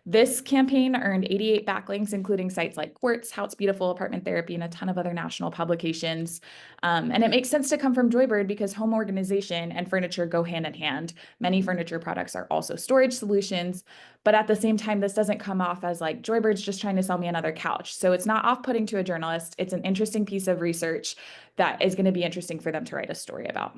Speaker 1: This campaign earned 88 backlinks, including sites like Quartz, How It's Beautiful, Apartment Therapy, and a ton of other national publications. And it makes sense to come from Joybird because home organization and furniture go hand in hand. Many furniture products are also storage solutions, but at the same time, this doesn't come off as like Joybird's just trying to sell me another couch. So it's not off-putting to a journalist. It's an interesting piece of research that is going to be interesting for them to write a story about.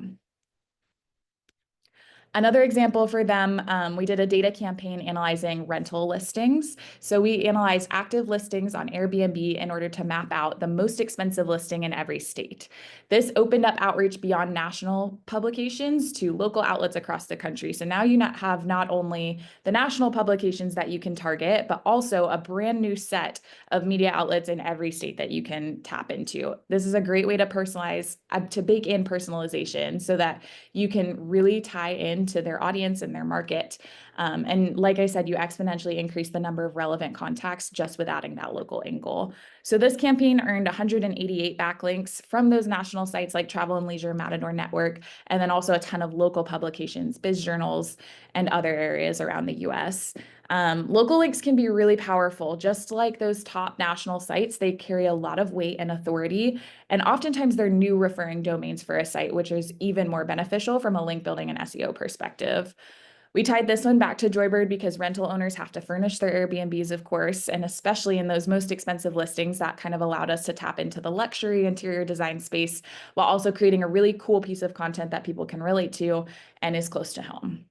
Speaker 1: Another example for them, we did a data campaign analyzing rental listings. So we analyzed active listings on Airbnb in order to map out the most expensive listing in every state. This opened up outreach beyond national publications to local outlets across the country. So now you have not only the national publications that you can target, but also a brand new set of media outlets in every state that you can tap into. This is a great way to personalize, to bake in personalization so that you can really tie into their audience and their market. And like I said, you exponentially increase the number of relevant contacts just with adding that local angle. So this campaign earned 188 backlinks from those national sites like Travel and Leisure, Matador Network, and then also a ton of local publications, biz journals, and other areas around the US. Local links can be really powerful. Just like those top national sites, they carry a lot of weight and authority, and oftentimes they're new referring domains for a site, which is even more beneficial from a link building and SEO perspective. We tied this one back to Joybird because rental owners have to furnish their Airbnbs, of course, and especially in those most expensive listings, that kind of allowed us to tap into the luxury interior design space while also creating a really cool piece of content that people can relate to and is close to home.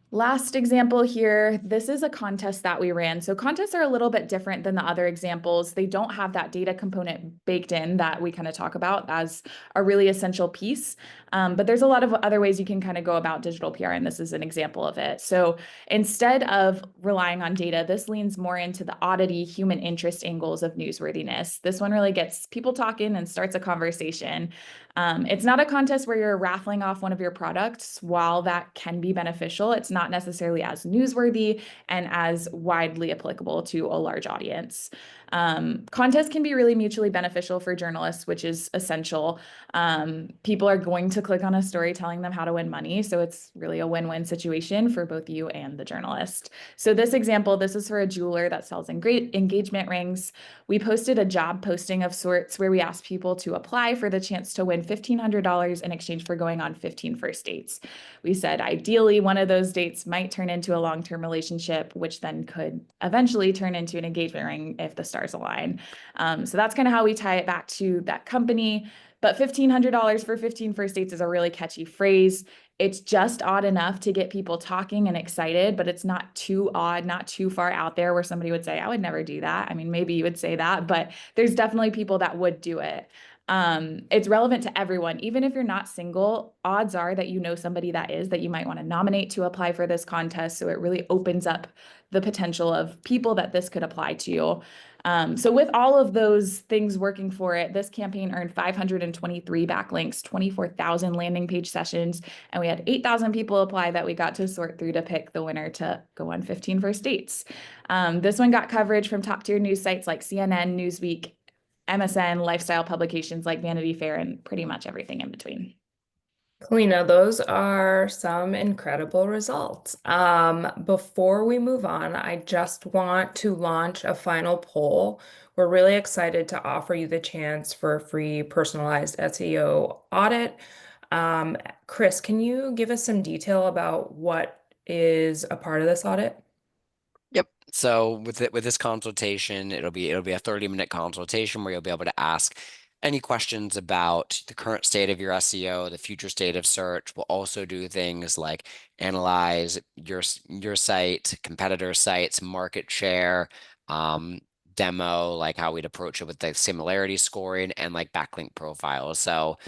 Speaker 1: Last example here, this is a contest that we ran. So contests are a little bit different than the other examples. They don't have that data component baked in that we kind of talk about as a really essential piece. But there's a lot of other ways you can kind of go about digital PR, and this is an example of it. So instead of relying on data, this leans more into the oddity, human interest angles of newsworthiness. This one really gets people talking and starts a conversation. It's not a contest where you're raffling off one of your products. While that can be beneficial, it's not necessarily as newsworthy and as widely applicable to a large audience. Contests can be really mutually beneficial for journalists, which is essential. People are going to click on a story telling them how to win money, so it's really a win-win situation for both you and the journalist. So this example, this is for a jeweler that sells engagement rings. We posted a job posting of sorts where we asked people to apply for the chance to win $1,500 in exchange for going on 15 first dates. We said ideally one of those dates might turn into a long-term relationship, which then could eventually turn into an engagement ring if the stars align. So that's kind of how we tie it back to that company. But $1,500 for 15 first dates is a really catchy phrase. It's just odd enough to get people talking and excited, but it's not too odd, not too far out there where somebody would say, I would never do that. I mean, maybe you would say that, but there's definitely people that would do it. It's relevant to everyone. Even if you're not single, odds are that you know somebody that is, that you might want to nominate to apply for this contest. So it really opens up the potential of people that this could apply to. So with all of those things working for it, this campaign earned 523 backlinks, 24,000 landing page sessions, and we had 8,000 people apply that we got to sort through to pick the winner to go on 15 first dates. This one got coverage from top tier news sites like CNN, Newsweek, MSN, lifestyle publications like Vanity Fair, and pretty much everything in between.
Speaker 3: Kalina, those are some incredible results. Before we move on, I just want to launch a final poll. We're really excited to offer you the chance for a free personalized SEO audit. Um, Chris, can you give us some detail about what is a part of this audit?
Speaker 2: Yep. So with this consultation, it'll be a 30-minute consultation where you'll be able to ask any questions about the current state of your SEO, the future state of search. We'll also do things like analyze your site, competitor sites, market share, um, demo, like how we'd approach it with the similarity scoring and like backlink profiles. So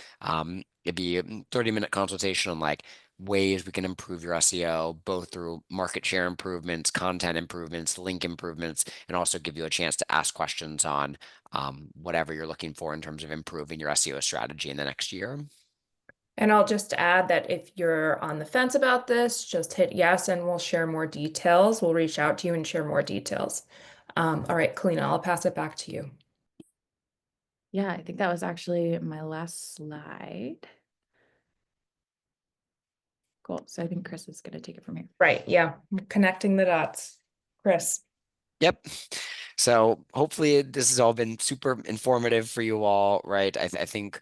Speaker 2: it'd be a 30-minute consultation on like ways we can improve your SEO, both through market share improvements, content improvements, link improvements, and also give you a chance to ask questions on whatever you're looking for in terms of improving your SEO strategy in the next year.
Speaker 3: And I'll just add that if you're on the fence about this, just hit yes and we'll share more details. We'll reach out to you and share more details. All right, Kalina, I'll pass it back to you.
Speaker 1: Yeah, I think that was actually my last slide. Cool. So I think Chris is going to take it from here.
Speaker 3: Right, yeah, connecting the dots. Chris.
Speaker 2: Yep. So hopefully this has all been super informative for you all, right? I think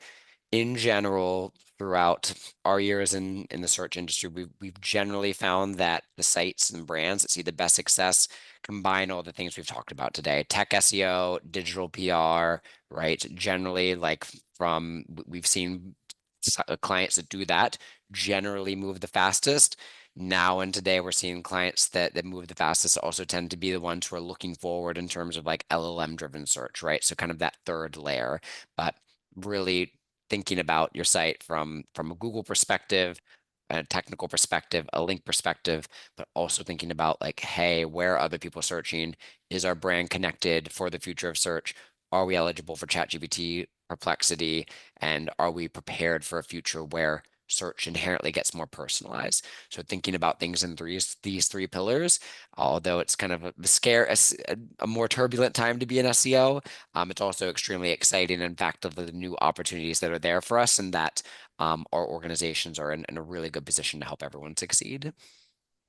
Speaker 2: in general, throughout our years in the search industry, we've generally found that the sites and brands that see the best success combine all the things we've talked about today: tech SEO, digital PR, right? Generally, like we've seen clients that do that generally move the fastest. Now and today, we're seeing clients that move the fastest also tend to be the ones who are looking forward in terms of like LLM driven search, right? So kind of that third layer, but really thinking about your site from a Google perspective, a technical perspective, a link perspective, but also thinking about like, hey, where are other people searching? Is our brand connected for the future of search? Are we eligible for ChatGPT, Perplexity, and are we prepared for a future where search inherently gets more personalized? So thinking about things in these three pillars, although it's kind of a more turbulent time to be an SEO, it's also extremely exciting. In fact, of the new opportunities that are there for us, and that our organizations are in a really good position to help everyone succeed.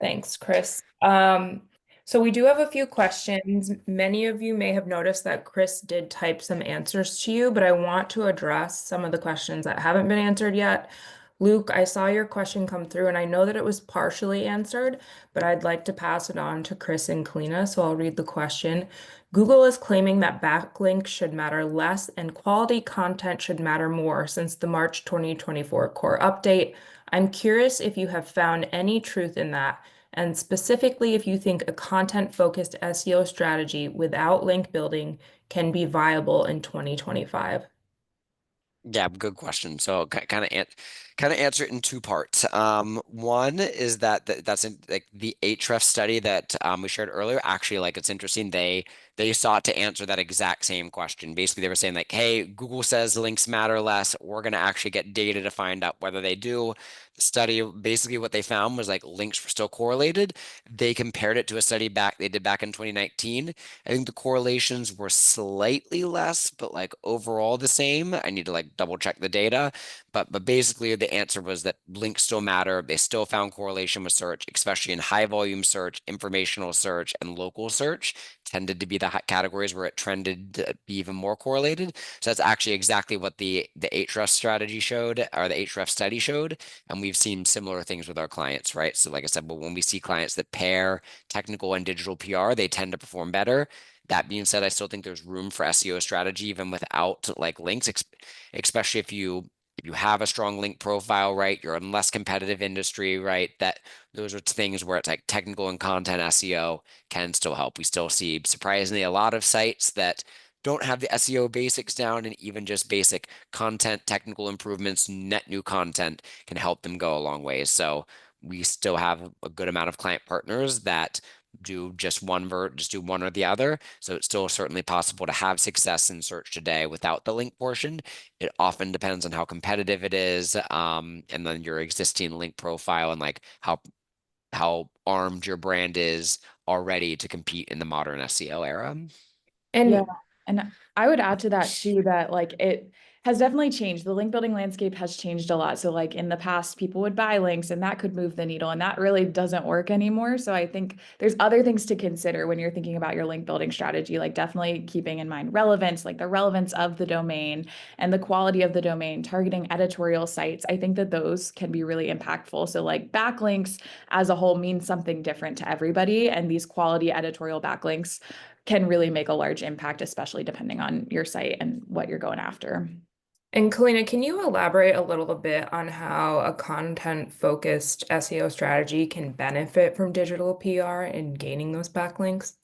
Speaker 3: Thanks, Chris. So we do have a few questions. Many of you may have noticed that Chris did type some answers to you, but I want to address some of the questions that haven't been answered yet. Luke, I saw your question come through and I know that it was partially answered, but I'd like to pass it on to Chris and Kalina, so I'll read the question. Google is claiming that backlinks should matter less and quality content should matter more since the March 2024 core update. I'm curious if you have found any truth in that, and specifically if you think a content-focused SEO strategy without link building can be viable in 2025.
Speaker 2: Yeah, good question. So kind of answer it in two parts. One is that's in like the Ahrefs study that we shared earlier. Actually, like it's interesting. They sought to answer that exact same question. Basically, they were saying like, hey, Google says links matter less. We're gonna actually get data to find out whether they do. The study, basically what they found was like links were still correlated. They compared it to a study they did back in 2019. I think the correlations were slightly less, but like overall the same. I need to like double check the data, but basically the answer was that links still matter. They still found correlation with search, especially in high volume search, informational search, and local search tended to be the categories where it trended to be even more correlated. So that's actually exactly what the Ahrefs strategy showed, or the Ahrefs study showed, and we've seen similar things with our clients, right? So like I said, but when we see clients that pair technical and digital PR, they tend to perform better. That being said, I still think there's room for SEO strategy even without like links, especially if you have a strong link profile, right? You're in less competitive industry, right? That those are things where it's like technical and content SEO can still help. We still see surprisingly a lot of sites that don't have the SEO basics down, and even just basic content, technical improvements, net new content can help them go a long ways. So we still have a good amount of client partners that do just do one or the other. So it's still certainly possible to have success in search today without the link portion. It often depends on how competitive it is, and then your existing link profile and like how armed your brand is already to compete in the modern SEO era.
Speaker 1: Yeah.
Speaker 3: And
Speaker 1: And I would add to that too, that like it has definitely changed. The link building landscape has changed a lot. So like in the past, people would buy links and that could move the needle, and that really doesn't work anymore. So I think there's other things to consider when you're thinking about your link building strategy, like definitely keeping in mind relevance, like the relevance of the domain and the quality of the domain, targeting editorial sites. I think that those can be really impactful. So like backlinks as a whole means something different to everybody. And these quality editorial backlinks can really make a large impact, especially depending on your site and what you're going after.
Speaker 3: And Kalina, can you elaborate a little bit on how a content-focused SEO strategy can benefit from digital PR and gaining those backlinks?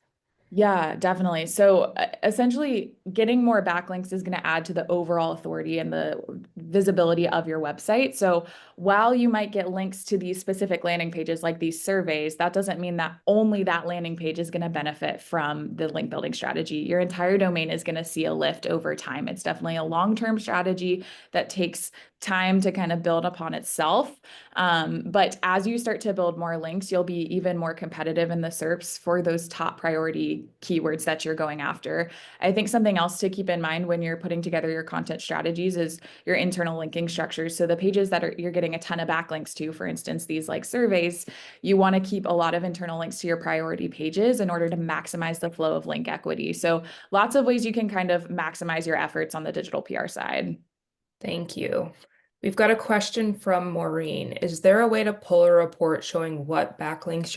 Speaker 1: Yeah, definitely. So essentially, getting more backlinks is going to add to the overall authority and the visibility of your website. So while you might get links to these specific landing pages, like these surveys, that doesn't mean that only that landing page is going to benefit from the link building strategy. Your entire domain is going to see a lift over time. It's definitely a long-term strategy that takes time to kind of build upon itself. But as you start to build more links, you'll be even more competitive in the SERPs for those top priority keywords that you're going after. I think something else to keep in mind when you're putting together your content strategies is your internal linking structures. So the pages that you're getting a ton of backlinks to, for instance, these like surveys, you want to keep a lot of internal links to your priority pages in order to maximize the flow of link equity. So lots of ways you can kind of maximize your efforts on the digital PR side.
Speaker 3: Thank you. We've got a question from Maureen. Is there a way to pull a report showing what backlinks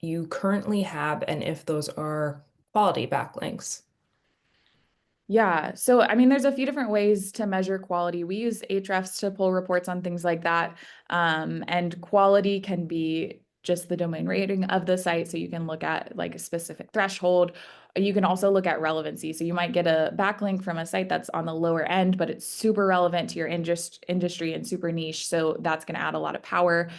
Speaker 3: you currently have and if those are quality backlinks?
Speaker 1: Yeah, so I mean, there's a few different ways to measure quality. We use Ahrefs to pull reports on things like that. And quality can be just the domain rating of the site. So you can look at like a specific threshold. You can also look at relevancy. So you might get a backlink from a site that's on the lower end, but it's super relevant to your industry and super niche. So that's going to add a lot of power.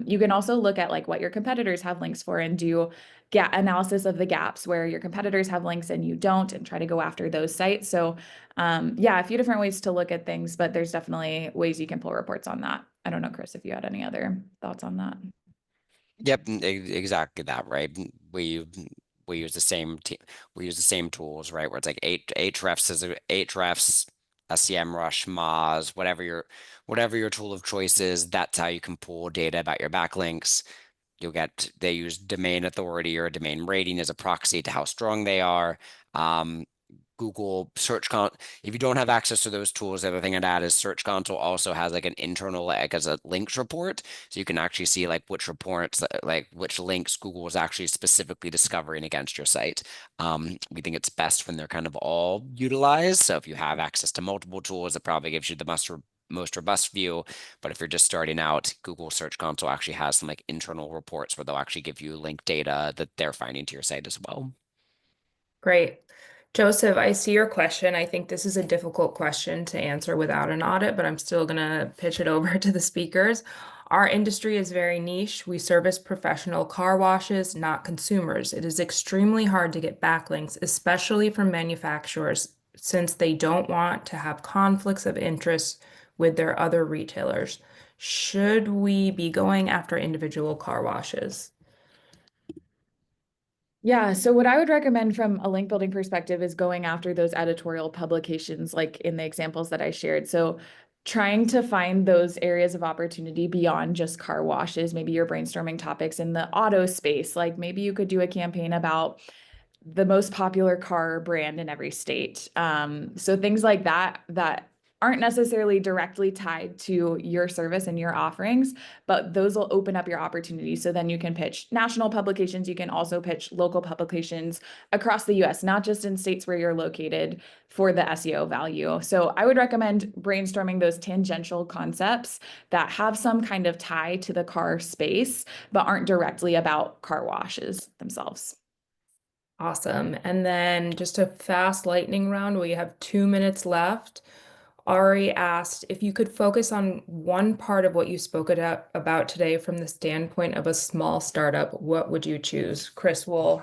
Speaker 1: You can also look at like what your competitors have links for and do gap analysis of the gaps where your competitors have links and you don't, and try to go after those sites. So yeah, a few different ways to look at things, but there's definitely ways you can pull reports on that. I don't know, Chris, if you had any other thoughts on that.
Speaker 2: Yep, exactly that, right? We use the same we use the same tools, right? Where it's like Ahrefs is Ahrefs, SEMrush, Moz, whatever your tool of choice is, that's how you can pull data about your backlinks. They use domain authority or domain rating as a proxy to how strong they are. Google if you don't have access to those tools, the other thing I'd add is Search Console also has like an internal, like as a links report. So you can actually see like which reports, like which links Google is actually specifically discovering against your site. We think it's best when they're kind of all utilized. So if you have access to multiple tools, it probably gives you the most robust view. But if you're just starting out, Google Search Console actually has some like internal reports where they'll actually give you link data that they're finding to your site as well.
Speaker 3: Great. Joseph, I see your question. I think this is a difficult question to answer without an audit, but I'm still going to pitch it over to the speakers. Our industry is very niche. We service professional car washes, not consumers. It is extremely hard to get backlinks, especially from manufacturers, since they don't want to have conflicts of interest with their other retailers. Should we be going after individual car washes?
Speaker 1: Yeah, so what I would recommend from a link building perspective is going after those editorial publications, like in the examples that I shared. So trying to find those areas of opportunity beyond just car washes. Maybe you're brainstorming topics in the auto space. Like maybe you could do a campaign about the most popular car brand in every state. So things like that aren't necessarily directly tied to your service and your offerings, but those will open up your opportunities. So then you can pitch national publications. You can also pitch local publications across the US, not just in states where you're located, for the SEO value. So I would recommend brainstorming those tangential concepts that have some kind of tie to the car space, but aren't directly about car washes themselves.
Speaker 3: Awesome. And then just a fast lightning round. We have 2 minutes left. Ari asked if you could focus on one part of what you spoke about today from the standpoint of a small startup, what would you choose? Chris will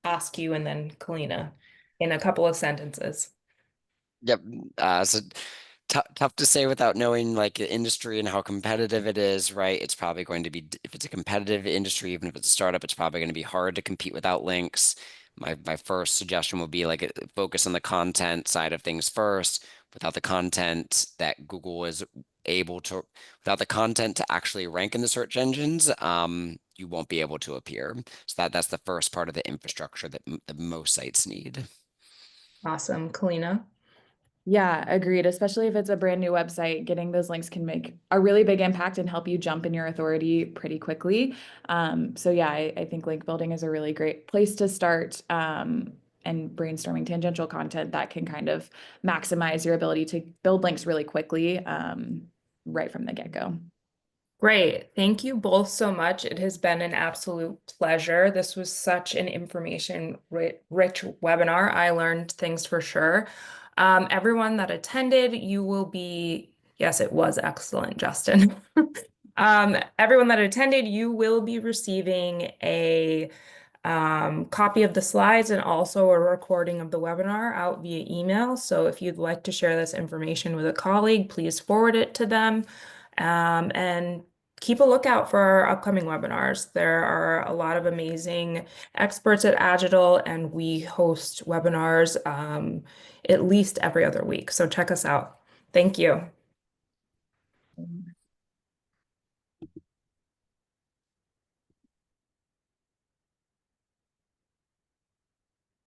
Speaker 3: ask you and then Kalina in a couple of sentences.
Speaker 2: Yep. So tough to say without knowing like the industry and how competitive it is, right? It's probably going to be, if it's a competitive industry, even if it's a startup, it's probably going to be hard to compete without links. my first suggestion would be like focus on the content side of things first. Without the content that Google is able to, without the content to actually rank in the search engines, you won't be able to appear. So that's the first part of the infrastructure that the most sites need.
Speaker 3: Awesome. Kalina?
Speaker 1: Yeah, agreed. Especially if it's a brand new website, getting those links can make a really big impact and help you jump in your authority pretty quickly. So yeah, I think link building is a really great place to start, and brainstorming tangential content that can kind of maximize your ability to build links really quickly, right from the get-go.
Speaker 3: Great. Thank you both so much. It has been an absolute pleasure. This was such an information rich webinar. I learned things for sure. Everyone that attended, you will be, yes, it was excellent, Justin. Everyone that attended, you will be receiving a copy of the slides and also a recording of the webinar out via email. So if you'd like to share this information with a colleague, please forward it to them. And keep a lookout for our upcoming webinars. There are a lot of amazing experts at Agital, and we host webinars at least every other week. So check us out. Thank you.